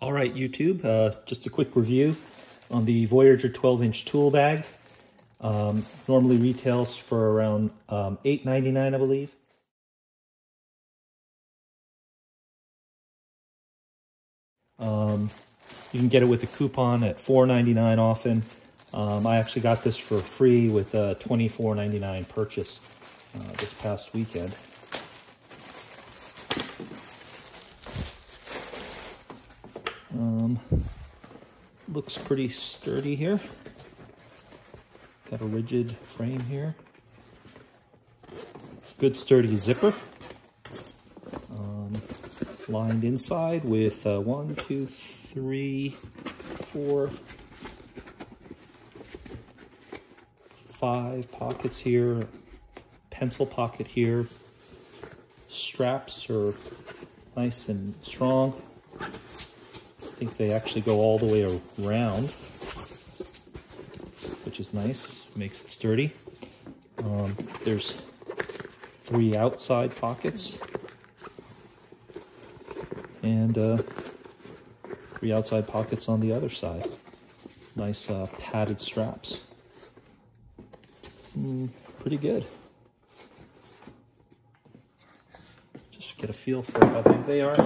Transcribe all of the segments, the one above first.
All right, YouTube, just a quick review on the Voyager 12-inch tool bag. Normally retails for around $8.99, I believe. You can get it with a coupon at $4.99 often. I actually got this for free with a $24.99 purchase this past weekend. Looks pretty sturdy here. Got a rigid frame here. Good sturdy zipper. Lined inside with 1, 2, 3, 4, 5 pockets here. Pencil pocket here. Straps are nice and strong. I think they actually go all the way around, which is nice, makes it sturdy. There's 3 outside pockets and 3 outside pockets on the other side. Nice padded straps. Pretty good. Just get a feel for how big they are.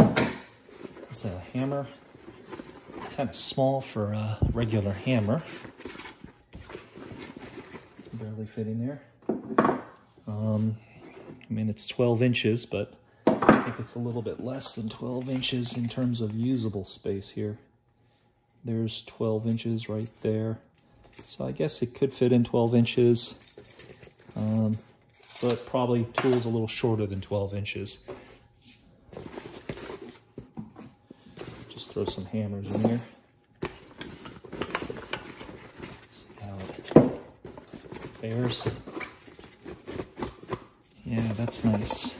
It's a hammer. Kind of small for a regular hammer. Barely fit in there. I mean, it's 12 inches, but I think it's a little bit less than 12 inches in terms of usable space here. There's 12 inches right there. So I guess it could fit in 12 inches, but probably tool's a little shorter than 12 inches. Just throw some hammers in here. See how it fares. Yeah, that's nice.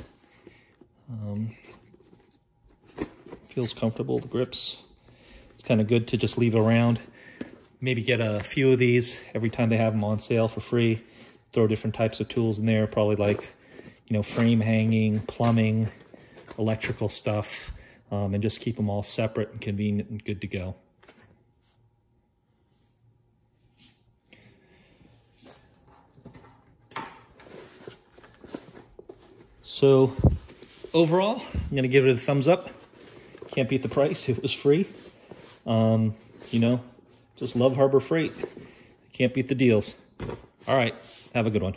Feels comfortable, the grips. It's kind of good to just leave around. Maybe get a few of these every time they have them on sale for free. Throw different types of tools in there, probably like, frame hanging, plumbing, electrical stuff. And just keep them all separate and convenient and good to go. So overall, I'm going to give it a thumbs up. Can't beat the price. It was free. Just love Harbor Freight. Can't beat the deals. All right. Have a good one.